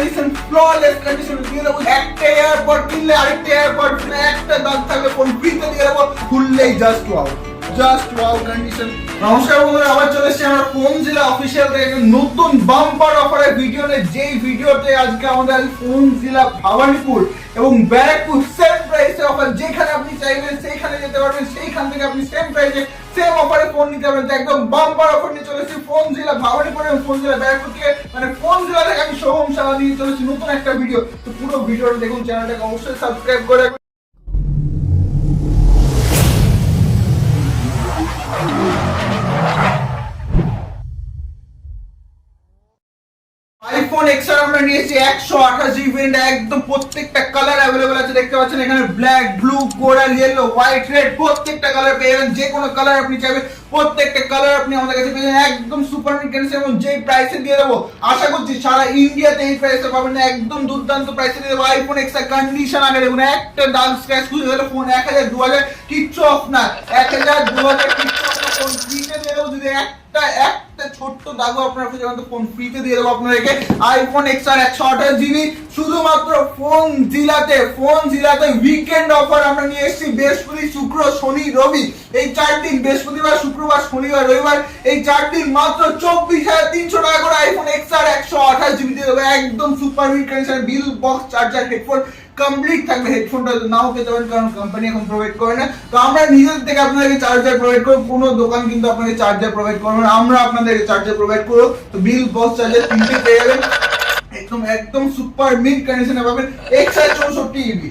Condition, flawless condition দিয়ে দেবো। একটা এয়ারপড কিনলে আরেকটা এয়ারপড ফ্রি, একটা দাগ থাকলে ফোন ফ্রিতে দিয়ে দেবো, খুললেই just wow, just wow condition. নমস্কার বন্ধুরা, আবার চলে এসেছি আমরা ফোন জেলা অফিসিয়াল থেকে নতুন বাম্পার অফারের ভিডিও নিয়ে। যেই ভিডিওতে আজকে আমাদের ফোন জেলা ভবানীপুর এবং ব্যারাকপুর সেম প্রাইসে অফার, যেখানে আপনি চাইবেন সেইখানে যেতে পারবেন, সেইখান থেকে আপনি সেম প্রাইসে সেম অফারে ফোন নিতে পারবেন। একদম বাম্পার অফার নিয়ে চলেছি ফোন জেলা ভবানীপুর এবং ফোন জেলা ব্যারাকপুর থেকে, মানে ফোন জেলা থেকে আমি সোহম সাহা নিয়ে চলেছি নতুন একটা ভিডিও। তো পুরো ভিডিওটা দেখুন, চ্যানেলটাকে অবশ্যই সাবস্ক্রাইব করে রাখবেন। আইফোন এক্সআর আমরা নিয়েছি 128 ভেরিয়েন্ট, একদম প্রত্যেকটা কালার अवेलेबल আছে। দেখতে পাচ্ছেন এখানে black, blue, coral, yellow, white, red প্রত্যেকটা কালার পেয়ে যাবেন। যে কোনো কালার আপনি চাইবেন প্রত্যেকটা কালার আপনি আমাদের কাছে পেয়ে যাবেন একদম সুপার নিট কন্ডিশন এবং যেই প্রাইসে দিয়ে দেবো আশা করছি সারা ইন্ডিয়াতে এই প্রাইসে পাবেন না, একদম দুর্দান্ত প্রাইসে দিয়ে দেবো। আইফোন এক্সআর কন্ডিশন আগে দেখুন, একটা দাগ স্ক্র্যাচ খুঁজে গেলে ফোন 1000 2000 কিচ্ছু অফ না, 1000 2000 কিচ্ছু অফ না, ফোন ফ্রিতে দিয়ে দেবো। যদি একটা ছোট্ট দাগও আপনার খুঁজে পান তো ফোন ফ্রিতে দিয়ে দেবো আপনাদেরকে। আইফোন এক্সআর 128 জিবি শুধুমাত্র ফোন জেলাতে উইকেন্ড অফার আমরা নিয়ে এসেছি। বৃহস্পতি, শুক্র, শনি, রবি এই 4 দিন, বৃহস্পতিবার, শুক্রবার, শনিবার, রবিবার এই 4 দিন মাত্র 24,300 টাকা করে আইফোন এক্সআর 128 জিবি দিয়ে দেবো। একদম সুপার হিট কন্ডিশন, বিল, বক্স, চার্জার, হেডফোন কমপ্লিট থাকবে। হেডফোনটা নাও পেতে পারেন কারণ কোম্পানি এখন প্রোভাইড করে না, তো আমরা নিজেদের থেকে আপনাদেরকে চার্জার প্রোভাইড করব। কোনো দোকান কিন্তু আপনাদের চার্জার প্রোভাইড করবে না, আমরা আপনাদেরকে চার্জার প্রোভাইড করব। তো বিল, বক্স, চার্জার তিনটে পেয়ে যাবেন একদম সুপার মিড কন্ডিশনে পাবেন। এক্সআর 64 জিবি,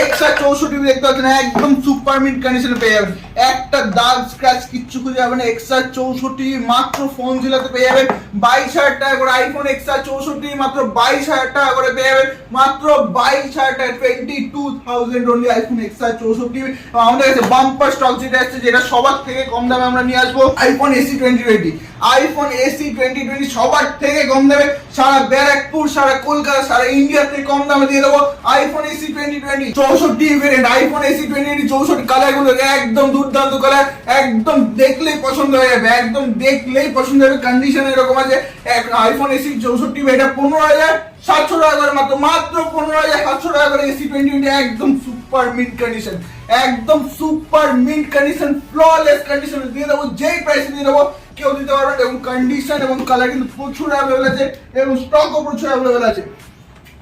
এক্সআর 64 জিবি দেখতে পাচ্ছেন একদম সুপার মিড কন্ডিশনে পেয়ে যাবেন, একটা দাগ স্ক্র্যাচ কিচ্ছু খুঁজে যাবেন। এক্সআর 64 জিবি মাত্র ফোন জেলাতে পেয়ে যাবেন 22,000 টাকা করে। আইফোন এক্সআর 64 জিবি মাত্র 22,000 টাকা করে পেয়ে যাবেন, মাত্র 22,000 টাকা, 22,000 অনলি আইফোন এক্সআর 64 জিবি। আমাদের কাছে বাম্পার স্টক যেটা আসছে, যেটা সবার থেকে কম দামে আমরা নিয়ে আসবো, আইফোন এসি 2020। আইফোন এসি 2020 সবার থেকে কম দামে, সারা ব্যারাকপুর, সারা কলকাতা, সারা ইন্ডিয়া থেকে কম দামে দিয়ে দেবো। IPhone AC 2020 64 variant, iPhone AC 2020 64 colour গুলো একদম দুর্দান্ত কালার, একদম দেখলেই পছন্দ হয়ে যাবে, একদম দেখলেই পছন্দ হবে। কন্ডিশন এরকম আছে, আইফোন এসি 64 এটা 15,700 টাকা করে, মাত্র 15,700 টাকা করে এসি 2020 একদম সুপার মিড কন্ডিশন, একদম super mid condition, flawless condition দিয়ে দেবো। যেই প্রাইসে দিয়ে দেবো কেউ দিতে পারবেন এবং কন্ডিশন এবং কালার কিন্তু প্রচুর অ্যাভেলেবল আছে এবং স্টকও প্রচুর অ্যাভেলেবল আছে,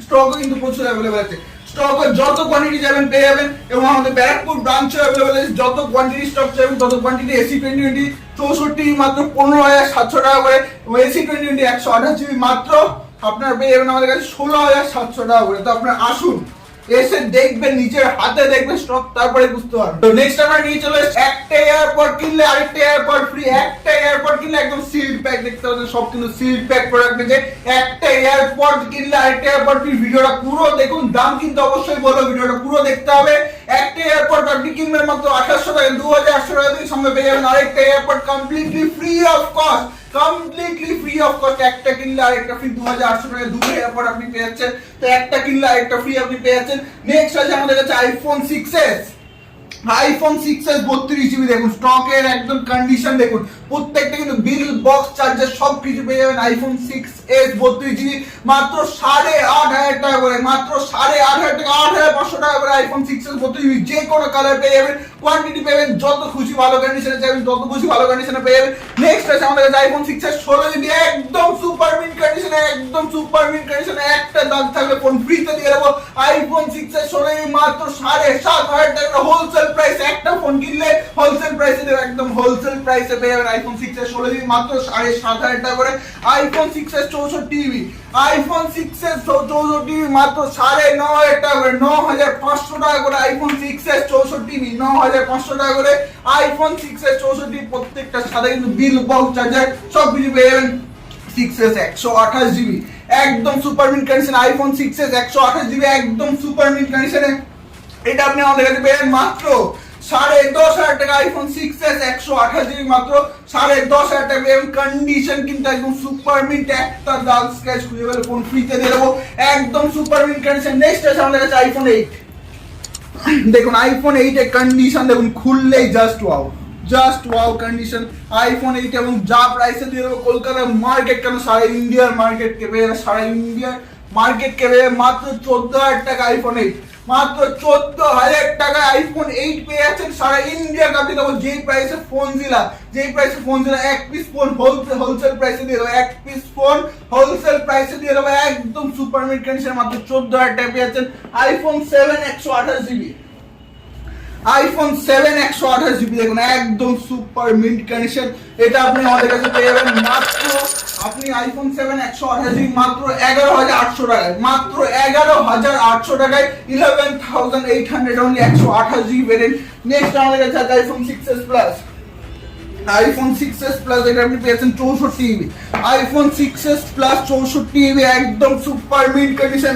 স্টকও কিন্তু প্রচুর অ্যাভেলেবল আছে। স্টকে যত কোয়ান্টিটি চাইবেন পেয়ে যাবেন এবং আমাদের ব্যারাকপুর ব্রাঞ্চে অ্যাভেলেবল আছে। যত কোয়ান্টিটি স্টক চাইবেন তত কোয়ান্টিটি। এসি 2020 64 মাত্র 15,700 টাকা করে এবং এসি 2020 128 জিবি মাত্র আপনার পেয়ে যাবেন আমাদের কাছে 16,700 টাকা করে। তো আপনার আসুন, এসে দেখবেন, নিজের হাতে দেখবেন স্টক, তারপরে বুঝতে পারবেন। তো নেক্সট আমরা নিয়ে চলে এসেছি একটা এয়ারপড কিনলে আরেকটা এয়ারপড ফ্রি, একটা এয়ারপড কিনলে একদম সিল্ড প্যাক, দেখতে পাচ্ছেন সব কিন্তু সিল্ড প্যাক প্রোডাক্ট আছে। একটা এয়ারপড কিনলে আরেকটা এয়ারপড ফ্রি। ভিডিওটা পুরো দেখুন, দাম কিন্তু অবশ্যই বলো, ভিডিওটা পুরো দেখতে হবে। একটা এয়ারপড আপনি কিনবেন মাত্র 2,800 টাকা, 2,800 টাকা দিয়ে সঙ্গে পেয়ে যাবেন আরেকটা AirPod completely free of cost, completely free of cost. একটা কিনলে আরেকটা ফ্রি, 2,800 টাকা দুটো এয়ারপড আপনি পেয়ে যাচ্ছেন। তো একটা কিনলে আরেকটা ফ্রি আপনি পেয়ে যাচ্ছেন। নেক্সট আছে আমাদের কাছে iPhone 6s, iPhone 6s 32 GB দেখুন, স্টকের একদম কন্ডিশন দেখুন, প্রত্যেকটা কিন্তু বিল, বক্স, চার্জার সব কিছু পেয়ে যাবেন। আইফোন 6s 32 জিবি মাত্র 8,500 টাকা করে, মাত্র 8,500 টাকা, 8,500 টাকা করে আইফোন 6s 32 জিবি। যে কোনো কালার পেয়ে যাবেন, কোয়ান্টিটি পেবেন যত খুশি, ভালো কন্ডিশনে চাইবেন তত খুশি ভালো কন্ডিশনে পেয়ে যাবেন। নেক্সট আছে আমাদের কাছে আইফোন 6s 16 জিবি একদম সুপার মিড কন্ডিশনে, একদম সুপার মিড কন্ডিশনে, একটা দাগ থাকলে ফোন ফ্রিতে দিয়ে দেবো। আইফোন 6s 16 জিবি মাত্র 7,500 টাকা হোলসেল প্রাইস, একটা ফোন কিনলে হোলসেল প্রাইসে দেবো, একদম হোলসেল প্রাইসে পেয়ে যাবেন আইফোন 6s 16 জিবি মাত্র 7,500 টাকা করে। IPhone 6s 64 GB, iPhone 6s 64 GB মাত্র 9,500 টাকা করে, 9,500 টাকা করে আইফোন 6s 64 জিবি, 9,500 টাকা করে আইফোন 6s 64 জিবি। প্রত্যেকটা সাথে কিন্তু বিল, বক্স, চার্জার সব কিছু পেয়ে যাবেন। 6s 128 জিবি একদম super mid condition, iPhone 6s 128 GB একদম সুপার মিড কন্ডিশনে, এটা আপনি আমাদের কাছে পেয়ে যাবেন মাত্র 10,500 টাকা। আইফোন 6s 128 জিবি মাত্র 10,500 টাকা এবং কন্ডিশন কিন্তু একদম সুপার মিড, একটা দাগ স্ক্র্যাচ খুঁজে পেলে ফোন ফ্রিতে দিয়ে দেবো, একদম সুপার মিড কন্ডিশন। নেক্সট আছে আমাদের কাছে আইফোন 8 দেখুন, আইফোন 8 এর কন্ডিশন দেখুন, খুললেই just wow, just wow condition. IPhone 8 এবং যা প্রাইসে দিয়ে দেবো কলকাতার মার্কেট কেন সারা ইন্ডিয়ার মার্কেট কে পেয়ে যাবে, সারা ইন্ডিয়ার মার্কেট কে মাত্র 14,000 টাকা আইফোন 8, মাত্র 14,000 টাকা আইফোন 8 পেয়ে যাচ্ছেন সারা ইন্ডিয়া কাপে দেবো। যেই প্রাইসে ফোন দিলা, এক পিস ফোন হোলসেল প্রাইসে দিয়ে দেবো, এক পিস ফোন হোলসেল প্রাইসে দিয়ে দেবো একদম সুপার মিড কন্ডিশন মাত্র 14,000 টাকা পেয়ে যাচ্ছেন আইফোন 7 128GB। আইফোন 7 128GB দেখুন একদম সুপার মিড কন্ডিশন। এটা আপনি আমাদের কাছে পেয়ে যাবেন মাত্র, আপনি আইফোন 7 128GB মাত্র 11,800 টাকায়, মাত্র 11,800 টাকায় 11,800 অনলি 128GB ভেরিয়েন্ট। নেক্সট আমাদের কাছে আছে iPhone 6s plus. IPhone 6s plus এটা আপনি পেয়েছেন 64GB। IPhone 6s plus 64GB একদম সুপার মিড কন্ডিশন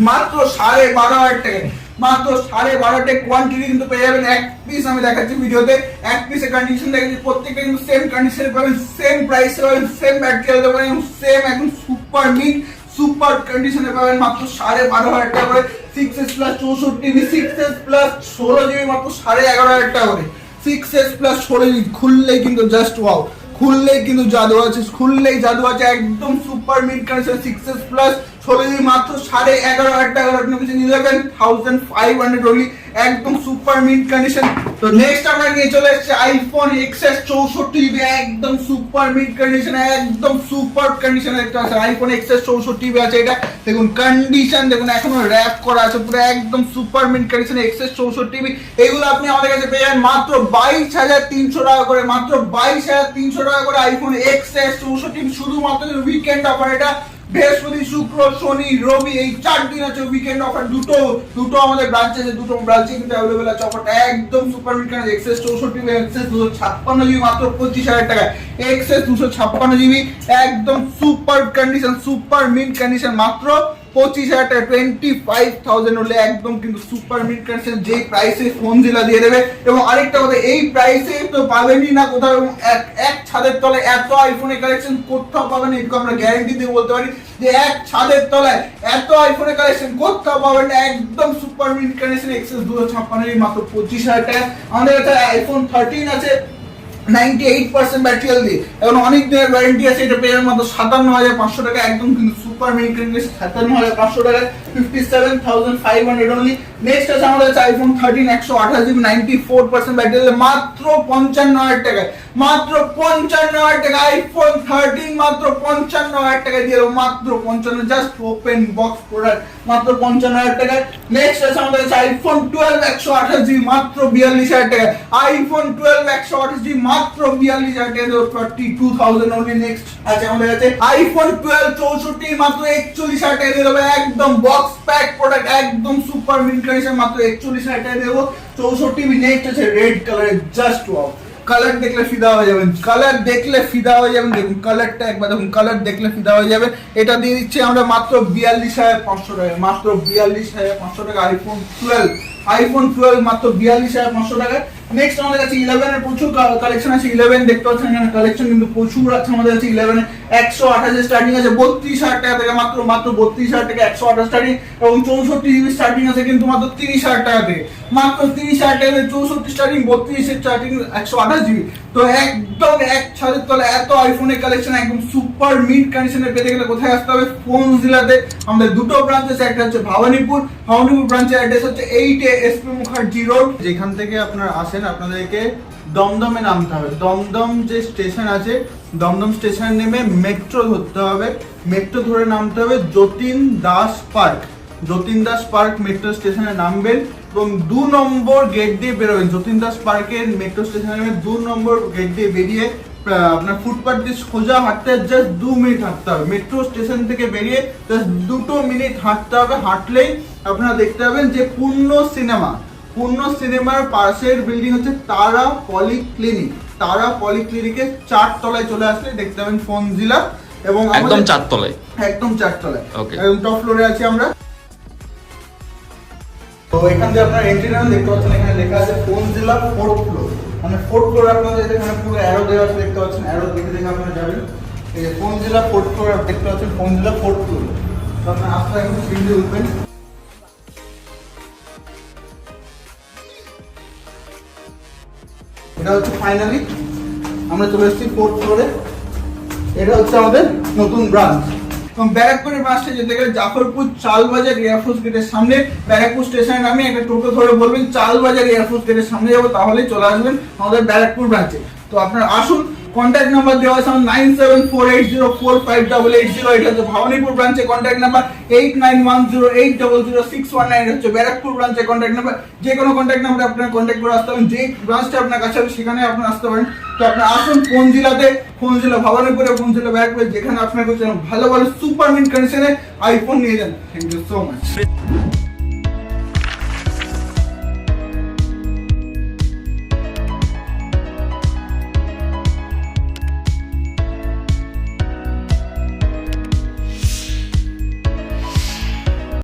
মাত্র 12,500 টাকায়, মাত্র 12,500 টাকা। কোয়ান্টিটি কিন্তু পেয়ে যাবেন এক পিস, আমি দেখাচ্ছি ভিডিওতে এক পিসের কন্ডিশন দেখাচ্ছি, প্রত্যেকটা কিন্তু সেম কন্ডিশনে পাবেন, সেম প্রাইসে পাবেন, সেম ম্যাটেরিয়াল পাবেন, সেম একদম সুপার মিড সুপার কন্ডিশনে পাবেন মাত্র 12,500 টাকা করে। 6s plus 64GB, 6s plus 16GB মাত্র 11,500 টাকা করে। 6s প্লাস 16GB খুললেই কিন্তু জাস্ট ওয়াও, খুললেই কিন্তু জাদু আছে, খুললেই জাদু আছে একদম super mid condition. 6s plus 16GB মাত্র 11,500 টাকা আপনি পেয়েছেন 11,500 অনলি একদম সুপার মিড কন্ডিশন। তো নেক্সট আমরা নিয়ে চলে এসেছি আইফোন XS 64GB একদম সুপার মিড কন্ডিশন, একদম সুপার কন্ডিশন দেখতে পাচ্ছেন আইফোন XS 64GB আছে। এটা দেখুন কন্ডিশন দেখুন এখনো র‍্যাপ করা আছে পুরো একদম super mid condition XS 64GB। এগুলো আপনি আমাদের কাছে পেয়ে যাবেন মাত্র 22,300 টাকা করে, মাত্র 22,300 টাকা করে আইফোন XS 64GB শুধুমাত্র উইকেন্ড অফার। এটা বৃহস্পতি, শুক্র, শনি, রবি এই 4 দিন আছে উইকেন্ড অফার। দুটো আমাদের ব্রাঞ্চ আছে, দুটো ব্রাঞ্চে কিন্তু अवेलेबल আছে অফারটা একদম super mid condition. XS 64GB XS 256GB মাত্র 25,000 টাকা। XS 256GB একদম super condition, super mid condition মাত্র 25,000 টাকা, 25,000 হলে একদম কিন্তু সুপার মিড কন্ডিশন যে প্রাইসে ফোন দিলা দিয়ে দেবে। এবং আরেকটা কথা, এই প্রাইসে তো পাবেনই না কোথাও, এক ছাদের তলায় এত আইফোনের কালেকশন কোথাও পাবেন, এটুকু আমরা গ্যারান্টি দিয়ে বলতে পারি যে এক ছাদের তলায় এত আইফোনের কালেকশন কোথাও পাবেন না একদম সুপার মিড কন্ডিশন। XS 256 মাত্র 25,000 টাকা। আমাদের কাছে আইফোন 13 আছে 98% ব্যাটারি দিয়ে, এখন অনেক দিনের ওয়ারেন্টি আছে। এটা পেয়ে যাবেন মাত্র 57,500 টাকা একদম কিন্তু সুপার মিড কন্ডিশন 57,500 টাকা, 57,500 অনলি। নেক্সট আছে আমাদের কাছে আইফোন 13 128GB 94% ব্যাটারি দিয়ে মাত্র 55,000 টাকায়, মাত্র 55,000 টাকা আইফোন 13 মাত্র 55,000 টাকা দিয়ে দেবো, মাত্র 55, জাস্ট ওপেন বক্স প্রোডাক্ট মাত্র 55,000 টাকা। নেক্সট আছে আমাদের কাছে আইফোন 12 128GB মাত্র 42,000 টাকা, আইফোন 12 128GB মাত্র 42,000 টাকা দেবো 42,000 অনলি। নেক্সট আছে আমাদের কাছে আইফোন 12 64 মাত্র 41,000 টাকা দিয়ে দেবো একদম বক্স প্যাক প্রোডাক্ট একদম সুপার মিড কন্ডিশন মাত্র 41,000 টাকা দেবো 64GB। নেক্সট আছে রেড কালারের, জাস্ট ওয়াও, কালার দেখলে ফিদা হয়ে যাবেন, কালার দেখলে ফিদা হয়ে যাবেন। দেখুন কালারটা একবার দেখুন, কালার দেখলে ফিদা হয়ে যাবে। এটা দিয়ে দিচ্ছি আমরা মাত্র 42,500 টাকা, মাত্র 42,500 টাকা আইফোন 12, আইফোন 12 মাত্র 42,500 টাকা। নেক্সট আমাদের কাছে 11 এর প্রচুর কালেকশন আছে। 11 দেখতে পাচ্ছেন এখানে কালেকশন কিন্তু প্রচুর আছে আমাদের কাছে। 11 এ 128 স্টার্টিং আছে 32,000 টাকা থেকে, মাত্র 32,000 টাকা 128 স্টার্টিং। এবং 64GB স্টার্টিং আছে কিন্তু মাত্র 30,000 টাকা থেকে, মাত্র 30,000 টাকা 64 স্টার্টিং, 32 স্টার্টিং 128GB। তো একদম এক ছাদের তলে এত আইফোনের কালেকশন একদম সুপার মিড কন্ডিশনে পেতে গেলে কোথায় আসতে হবে? ফোন জেলাতে আমাদের দুটো ব্রাঞ্চ আছে, একটা হচ্ছে ভবানীপুর ব্রাঞ্চের অ্যাড্রেস হচ্ছে 8A SP মুখার্জি রোড। যেখান থেকে আপনারা আসেন আপনাদেরকে দমদমে নামতে হবে। দমদম যে স্টেশন আছে, দমদম স্টেশন নেমে মেট্রো ধরতে হবে, মেট্রো ধরে নামতে হবে Jatin Das park, Jatin Das park metro স্টেশনে নামবেন এবং 2 নম্বর গেট দিয়ে বেরোবেন। যতীন দাস পার্কের মেট্রো স্টেশনে নেমে 2 নম্বর গেট দিয়ে বেরিয়ে আপনার ফুটপাথ দিয়ে সোজা হাঁটতে জাস্ট 2 মিনিট হাঁটতে হবে। মেট্রো স্টেশন থেকে বেরিয়ে জাস্ট 2 মিনিট হাঁটতে হবে। হাঁটলেই আপনারা দেখতে পাবেন যে পূর্ণ সিনেমার পাশের বিল্ডিং হচ্ছে তারা পলিক্লিনিক। তারা পলিক্লিনিকের 4 তলায় চলে আসলে দেখতে পাবেন ফোন জিলা, এবং একদম 4 তলায়, একদম 4 তলায়, ওকে, একদম টপ ফ্লোরে আছি আমরা। তো এখান থেকে আপনারা এন্ট্রি নেন, দেখতে পাচ্ছেন এখানে লেখা আছে ফোন জিলা 4th ফ্লোর, মানে 4th ফ্লোরে আপনারা এখানে পুরো অ্যারো দেওয়া আছে, দেখতে পাচ্ছেন অ্যারো দেখে আপনারা যাবেন। এই যে ফোন জিলা 4th ফ্লোর দেখতে পাচ্ছেন, ফোন জিলা 4th ফ্লোর। তো আপনারা আসলে একদম সিঁড়ি উঠবেন। এটা হচ্ছে ফাইনালি আমরা চলে এসেছি 4th ফ্লোরে। এটা হচ্ছে আমাদের নতুন ব্রাঞ্চ। ব্যারাকপুরের ব্রাঞ্চে যেতে গেলে জাফরপুর চালবাজার এয়ারফোর্স গেটের সামনে ব্যারাকপুর স্টেশনে নামে একটা টোটো ধরে বলবেন চালবাজার এয়ারফোর্স গেটের সামনে যাবো, তাহলে চলে আসবেন আমাদের ব্যারাকপুর ব্রাঞ্চে। তো আপনারা আসুন, কন্ট্যাক্ট নাম্বার দেওয়া আছে 9748045880, এটা হচ্ছে ভবানীপুর ব্রাঞ্চে কন্ট্যাক্ট নাম্বার, 8910800619 হচ্ছে ব্যারাকপুর ব্রাঞ্চে কন্ট্যাক্ট নাম্বার। যে কোনো কন্ট্যাক্ট নাম্বারে আপনারা কন্ট্যাক্ট করে আসতে পারেন, যে ব্রাঞ্চটা আপনার কাছে হবে সেখানে আপনারা আসতে পারেন। তো আপনারা আসুন কোন জেলাতে, কোন জেলা ভবানীপুরে, কোন জেলা ব্যারাকপুরে, যেখানে আপনার কাছে ভালো ভালো সুপার মিন্ট কন্ডিশনে আইফোন নিয়ে যান। Thank you so much.